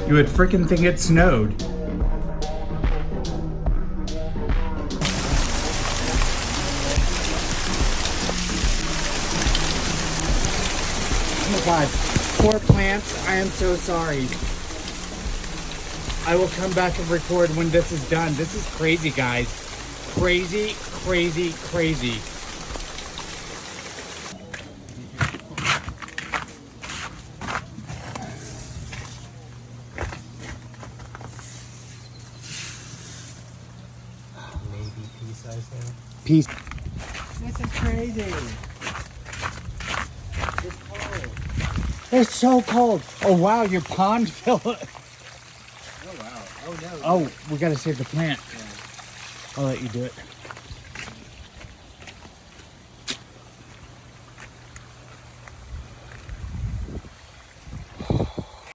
You would freaking think it snowed. Oh my god. Poor plants, I am so sorry. I will come back and record when this is done. This is crazy, guys. Crazy, crazy, crazy. Maybe peace, I say. Peace. This is crazy. It's cold. It's so cold. Oh wow, your pond filled. Oh wow. Oh no. Oh, we gotta save the plant. Yeah. I'll let you do it.